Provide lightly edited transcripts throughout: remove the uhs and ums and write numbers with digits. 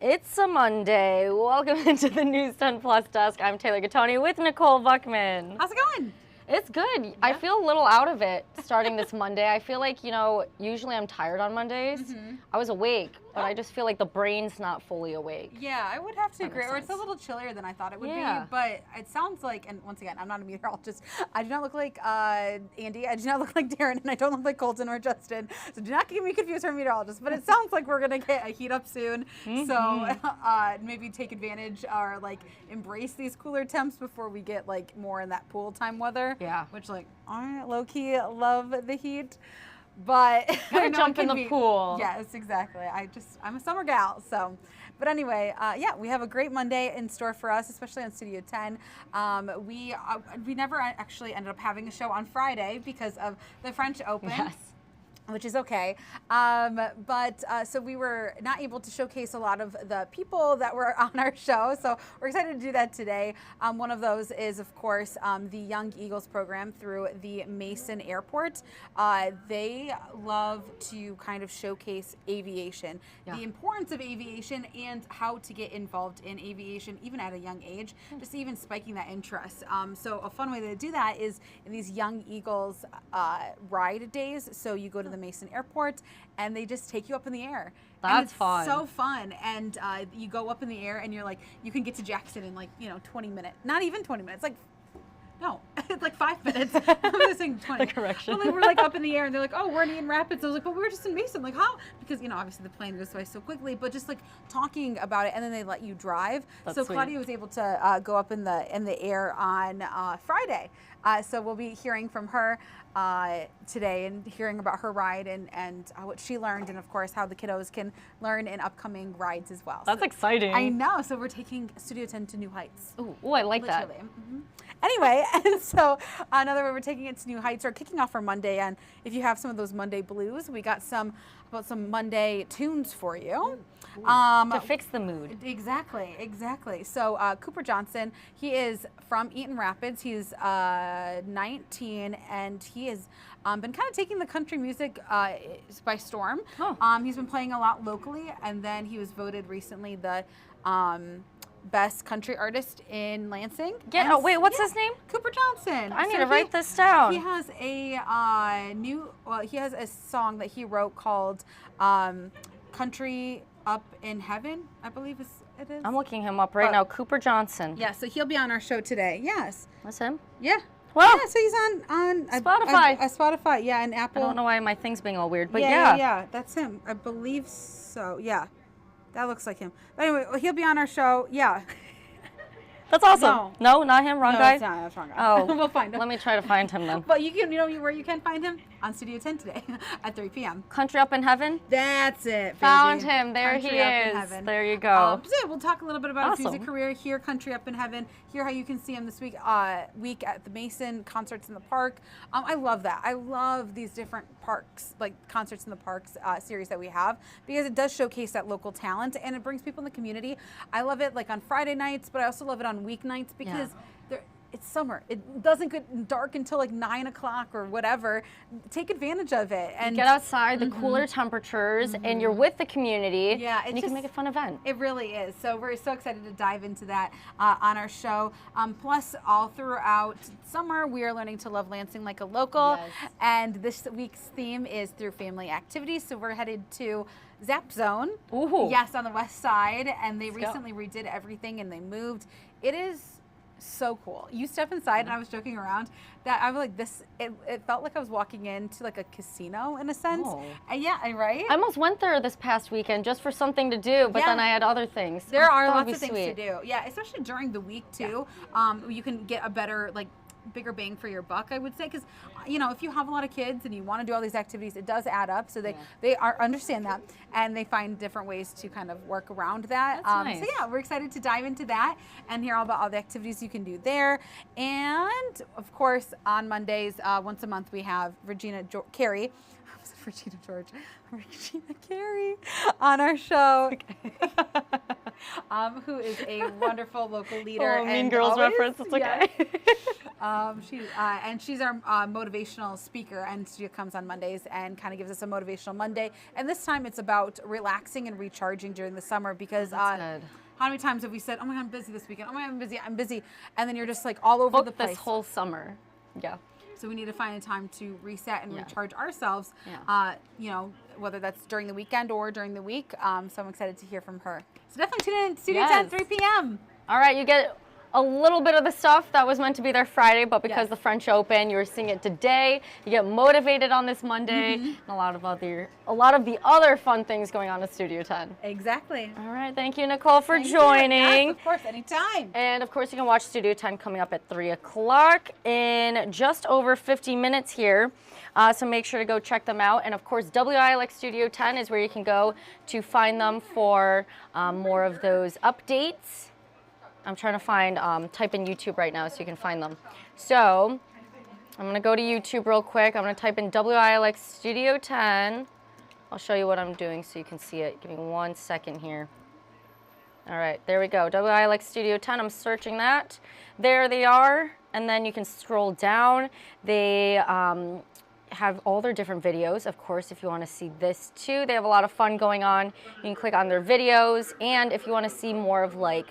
It's a Monday. Welcome into the News 10 Plus desk. I'm Taylor Gattoni with Nicole Buckman. How's it going? It's good. I feel a little out of it starting this Monday. I feel like, usually I'm tired on Mondays. I was awake, but I just feel like the brain's not fully awake. Yeah, I would have to agree. Or it's a little chillier than I thought it would be. But it sounds like, and once again, I'm not a meteorologist. I do not look like Andy. I do not look like Darren. And I don't look like Colton or Justin. So do not get me confused for a meteorologist. But it sounds like we're going to get a heat up soon. So maybe take advantage or embrace these cooler temps before we get more in that pool time weather. Yeah. Which I low-key love the heat. But I jump in the pool. Yes, exactly. I'm a summer gal. So, but anyway, we have a great Monday in store for us, especially on Studio 10. We never actually ended up having a show on Friday because of the French Open. Yes. Which is okay. So we were not able to showcase a lot of the people that were on our show. So we're excited to do that today. One of those is, of course, the Young Eagles program through the Mason Airport. They love to kind of showcase aviation, the importance of aviation and how to get involved in aviation, even at a young age, just even spiking that interest. So a fun way to do that is in these Young Eagles ride days. So you go to the Mason Airport and they just take you up in the air. That's fun. So fun. And you go up in the air and you can get to Jackson in 20 minutes. Not even 20 minutes. No, it's 5 minutes. I'm missing 20. The correction. Well, we're up in the air and they're like, oh, we're in Eaton Rapids. I was like, but we were just in Mason. Like, how? Because, obviously the plane goes by so quickly, but just talking about it and then they let you drive. That's so sweet. Claudia was able to go up in the air on Friday. So we'll be hearing from her today and hearing about her ride and what she learned and, of course, how the kiddos can learn in upcoming rides as well. That's exciting. I know. So we're taking Studio 10 to new heights. Ooh, I like that. Anyway, and so another way we're taking it to new heights, or kicking off our Monday, and if you have some of those Monday blues, we got some Monday tunes for you. To fix the mood. Exactly. So Cooper Johnson, he is from Eaton Rapids. He's 19, and he has been kind of taking the country music by storm. He's been playing a lot locally, and then he was voted recently the best country artist in Lansing. Wait, what's his name? Cooper Johnson. I need to write this down. He has he has a song that he wrote called Country Up in Heaven, I believe it is. I'm looking him up right now. Cooper Johnson. Yeah, so he'll be on our show today. Yes. That's him? Yeah. Well, yeah, so he's on Spotify. Spotify, yeah, and Apple. I don't know why my thing's being all weird, but yeah, that's him. I believe so. Yeah. That looks like him. But anyway, he'll be on our show. Yeah. That's awesome. No, not him. Wrong guy? No, that's wrong guy. Oh. We'll find him. Let me try to find him then. But you know where you can find him? On Studio 10 today at 3 p.m. Country Up in Heaven? That's it, baby. Found him. There Country he Up in is. Heaven. There you go. So yeah, we'll talk a little bit about his music career here, Country Up in Heaven. Hear how you can see him this week at the Mason Concerts in the Park. I love that. I love these different parks, Concerts in the Parks series that we have, because it does showcase that local talent and it brings people in the community. I love it on Friday nights, but I also love it on weeknights because it's summer. It doesn't get dark until 9 o'clock or whatever. Take advantage of it and get outside, the cooler temperatures, and you're with the community. Yeah, and you can make a fun event. It really is. So we're so excited to dive into that on our show. Plus, all throughout summer, we are learning to love Lansing like a local. Yes. And this week's theme is through family activities. So we're headed to Zap Zone. Ooh. Yes, on the west side. And they recently redid everything and they moved. It is so cool. You step inside, and I was joking around that I was like, it felt like I was walking into a casino in a sense. Oh. Yeah, right? I almost went there this past weekend just for something to do, but then I had other things. There are lots of things to do. Yeah, especially during the week too. You can get a better bigger bang for your buck, I would say, because if you have a lot of kids and you want to do all these activities, it does add up. So they understand that, and they find different ways to kind of work around that. That's nice. So yeah, we're excited to dive into that and hear all about all the activities you can do there. And of course, on Mondays, once a month, we have Regina Carey. Regina Carey on our show. who is a wonderful local leader. Oh, Mean and Girls always, reference. It's okay. She's our motivational speaker, and she comes on Mondays and kind of gives us a motivational Monday. And this time it's about relaxing and recharging during the summer because That's good. how many times have we said, "Oh my God, I'm busy this weekend. Oh my God, I'm busy," and then you're just like all over the place. This whole summer. Yeah. So we need to find a time to reset and recharge ourselves. Yeah. You know, whether that's during the weekend or during the week. So I'm excited to hear from her. So definitely tune in Studio 10, 3 p.m. All right, you get a little bit of the stuff that was meant to be there Friday, but because the French Open, you were seeing it today. You get motivated on this Monday, and a lot of the other fun things going on at Studio 10. Exactly. All right, thank you, Nicole, for joining. Yes, of course, anytime. And of course, you can watch Studio 10 coming up at 3 o'clock in just over 50 minutes here. So make sure to go check them out. And of course, WILX Studio 10 is where you can go to find them for more of those updates. I'm trying to find, type in YouTube right now so you can find them. So I'm going to go to YouTube real quick. I'm going to type in WILX Studio 10. I'll show you what I'm doing so you can see it. Give me 1 second here. All right, there we go. WILX Studio 10, I'm searching that. There they are. And then you can scroll down. They have all their different videos. Of course, if you want to see this too, they have a lot of fun going on. You can click on their videos. And if you want to see more of like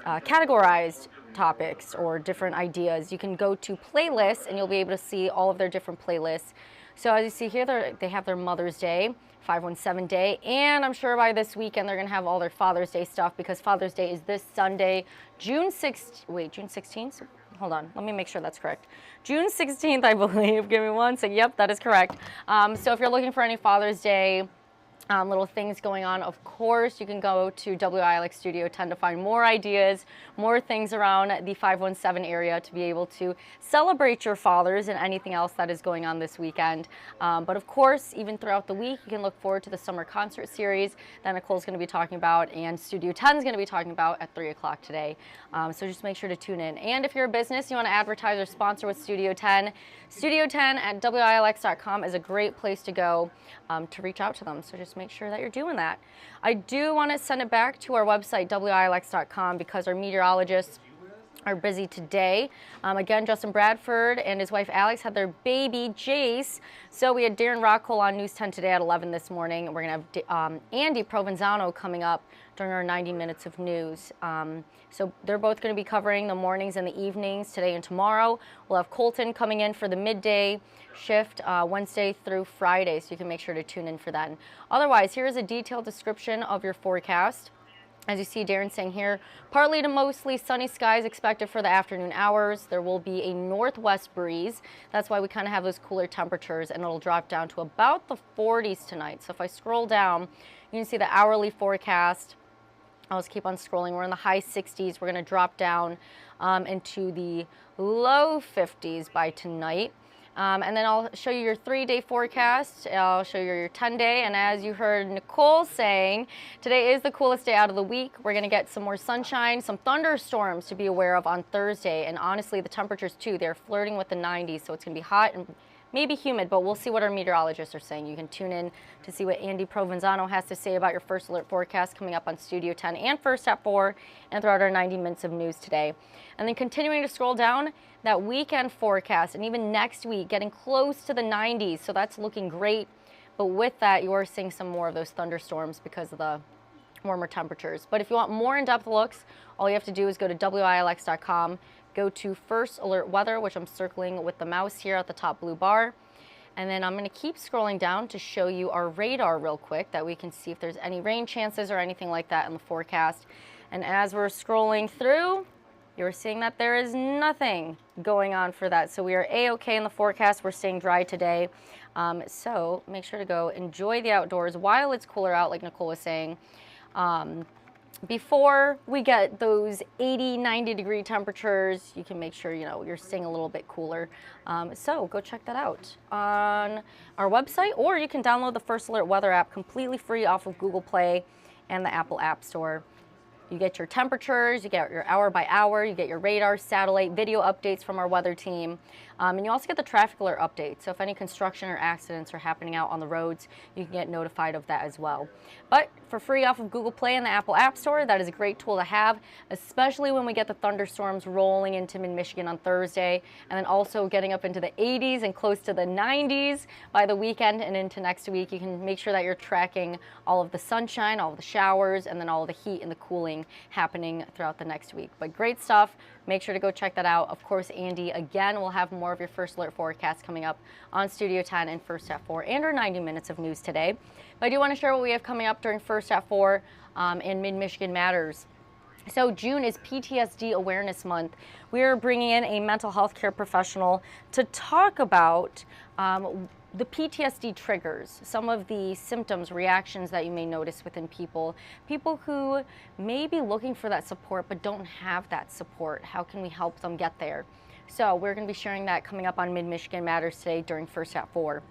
categorized topics or different ideas, you can go to playlists and you'll be able to see all of their different playlists. So as you see here, they have their Mother's Day, 517 Day, and I'm sure by this weekend they're going to have all their Father's Day stuff because Father's Day is this Sunday, June 16th? Hold on, let me make sure that's correct. June 16th, I believe. Give me 1 second. Yep, that is correct. So if you're looking for any Father's Day little things going on, of course, you can go to WILX Studio 10 to find more ideas, more things around the 517 area to be able to celebrate your fathers and anything else that is going on this weekend. But of course, even throughout the week, you can look forward to the summer concert series that Nicole's going to be talking about and Studio 10 is going to be talking about at 3 o'clock today. So just make sure to tune in. And if you're a business, you want to advertise or sponsor with Studio 10, Studio 10 at WILX.com is a great place to go to reach out to them. So just make sure that you're doing that. I do want to send it back to our website, WILX.com, because our meteorologists are busy today. Again, Justin Bradford and his wife Alex had their baby Jace. So we had Darren Rockcole on News 10 today at 11 this morning. We're going to have Andy Provenzano coming up during our 90 minutes of news. So they're both going to be covering the mornings and the evenings today and tomorrow. We'll have Colton coming in for the midday shift Wednesday through Friday, so you can make sure to tune in for that. And otherwise, here is a detailed description of your forecast. As you see Darren saying here, partly to mostly sunny skies expected for the afternoon hours. There will be a northwest breeze. That's why we kind of have those cooler temperatures, and it'll drop down to about the 40s tonight. So if I scroll down, you can see the hourly forecast. I'll just keep on scrolling. We're in the high 60s. We're going to drop down into the low 50s by tonight. And then I'll show you your 3-day forecast. I'll show you your 10-day. And as you heard Nicole saying, today is the coolest day out of the week. We're going to get some more sunshine, some thunderstorms to be aware of on Thursday. And honestly, the temperatures too, they're flirting with the 90s. So it's going to be hot and maybe humid, but we'll see what our meteorologists are saying. You can tune in to see what Andy Provenzano has to say about your first alert forecast coming up on Studio 10 and First at 4 and throughout our 90 minutes of news today. And then continuing to scroll down, that weekend forecast and even next week getting close to the 90s. So that's looking great. But with that, you are seeing some more of those thunderstorms because of the warmer temperatures. But if you want more in-depth looks, all you have to do is go to WILX.com. Go to First Alert Weather, which I'm circling with the mouse here at the top blue bar. And then I'm going to keep scrolling down to show you our radar real quick, that we can see if there's any rain chances or anything like that in the forecast. And as we're scrolling through, you're seeing that there is nothing going on for that. So we are A-okay in the forecast. We're staying dry today. So make sure to go enjoy the outdoors while it's cooler out, like Nicole was saying. Before we get those 80, 90 degree temperatures, you can make sure, you're staying a little bit cooler. So go check that out on our website, or you can download the First Alert Weather app completely free off of Google Play and the Apple App Store. You get your temperatures, you get your hour by hour, you get your radar, satellite, video updates from our weather team, and you also get the traffic alert updates. So if any construction or accidents are happening out on the roads, you can get notified of that as well. But for free off of Google Play and the Apple App Store. That is a great tool to have, especially when we get the thunderstorms rolling into mid-Michigan on Thursday, and then also getting up into the 80s and close to the 90s by the weekend and into next week. You can make sure that you're tracking all of the sunshine, all of the showers, and then all of the heat and the cooling happening throughout the next week. But great stuff. Make sure to go check that out. Of course, Andy, again, will have more of your First Alert forecast coming up on Studio 10 and First at 4 and our 90 minutes of news today. But I do want to share what we have coming up during First at 4 and Mid-Michigan Matters. So June is PTSD Awareness Month. We are bringing in a mental health care professional to talk about the PTSD triggers, some of the symptoms, reactions that you may notice within people who may be looking for that support but don't have that support. How can we help them get there? So we're going to be sharing that coming up on Mid-Michigan Matters today during First at 4.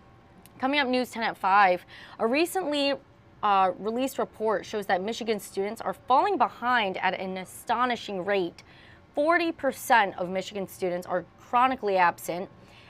Coming up, News 10 at 5, a recently released report shows that Michigan students are falling behind at an astonishing rate. 40% of Michigan students are chronically absent,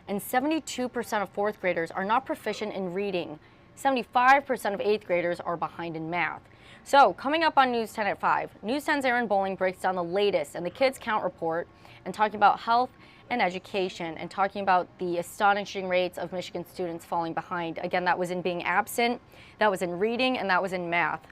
and 72% of fourth graders are not proficient in reading. 75% of eighth graders are behind in math. So coming up on News 10 at 5, News 10's Aaron Bowling breaks down the latest in the Kids Count report and talking about health and education and talking about the astonishing rates of Michigan students falling behind. Again, that was in being absent, that was in reading, and that was in math.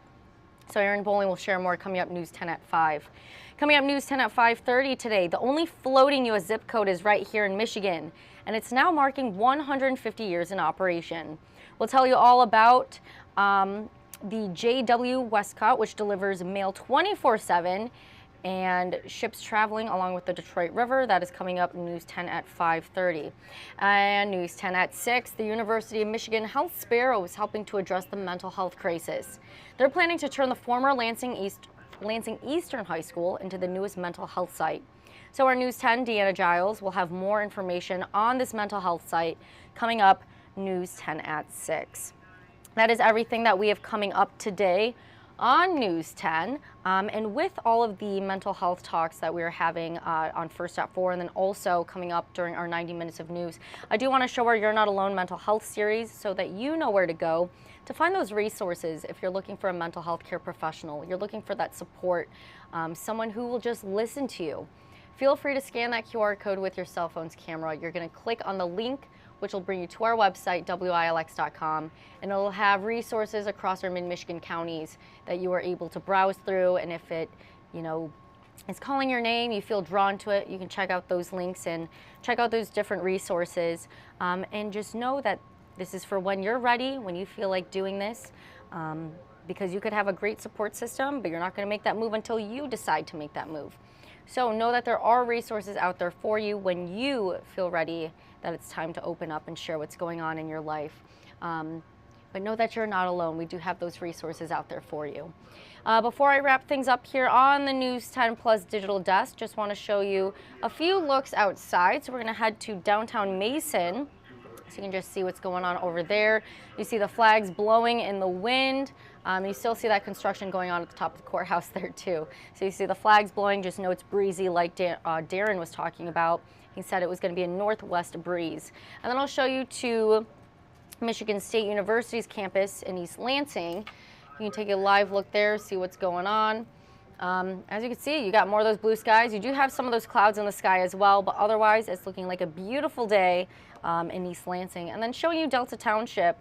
So Aaron Bowling will share more coming up News 10 at 5. Coming up News 10 at 5:30 today, the only floating U.S. zip code is right here in Michigan, and it's now marking 150 years in operation. We'll tell you all about the J.W. Westcott, which delivers mail 24/7 and ships traveling along with the Detroit River. That is coming up in News 10 at 5:30. And News 10 at 6, the University of Michigan Health Sparrow is helping to address the mental health crisis. They're planning to turn the former Lansing Eastern High School into the newest mental health site. So our News 10, Deanna Giles, will have more information on this mental health site coming up News 10 at 6. That is everything that we have coming up today on News 10, and with all of the mental health talks that we are having on First at 4 and then also coming up during our 90 minutes of news, I do want to show our You're Not Alone mental health series so that you know where to go to find those resources if you're looking for a mental health care professional, you're looking for that support, someone who will just listen to you. Feel free to scan that QR code with your cell phone's camera. You're going to click on the link which will bring you to our website, WILX.com, and it'll have resources across our mid-Michigan counties that you are able to browse through, and if it, is calling your name, you feel drawn to it, you can check out those links and check out those different resources, and just know that this is for when you're ready, when you feel like doing this, because you could have a great support system, but you're not going to make that move until you decide to make that move. So know that there are resources out there for you when you feel ready that it's time to open up and share what's going on in your life. But know that you're not alone. We do have those resources out there for you. Before I wrap things up here on the News 10 Plus digital desk, just want to show you a few looks outside. So we're going to head to downtown Mason. So you can just see what's going on over there. You see the flags blowing in the wind. You still see that construction going on at the top of the courthouse there too. So you see the flags blowing, just know it's breezy like Darren was talking about. He said it was going to be a northwest breeze. And then I'll show you to Michigan State University's campus in East Lansing. You can take a live look there, see what's going on. As you can see, you got more of those blue skies. You do have some of those clouds in the sky as well, but otherwise it's looking like a beautiful day in East Lansing. And then showing you Delta Township,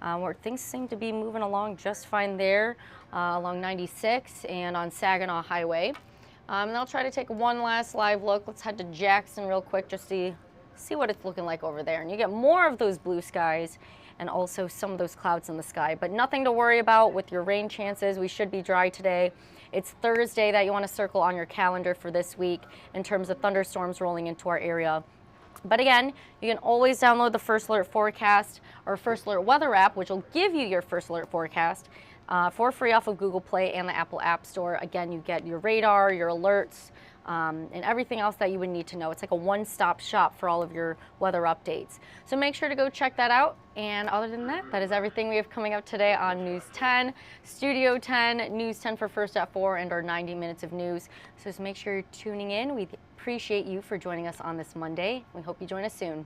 where things seem to be moving along just fine there along 96 and on Saginaw Highway. And I'll try to take one last live look. Let's head to Jackson real quick just to see what it's looking like over there. And you get more of those blue skies and also some of those clouds in the sky, but nothing to worry about with your rain chances. We should be dry today. It's Thursday that you want to circle on your calendar for this week in terms of thunderstorms rolling into our area. But again, you can always download the First Alert Forecast or First Alert Weather app, which will give you your First Alert Forecast for free off of Google Play and the Apple App Store. Again, you get your radar, your alerts, and everything else that you would need to know. It's like a one-stop shop for all of your weather updates. So make sure to go check that out. And other than that, that is everything we have coming up today on News 10, Studio 10, News 10 for First at 4, and our 90 minutes of news. So just make sure you're tuning in. We appreciate you for joining us on this Monday. We hope you join us soon.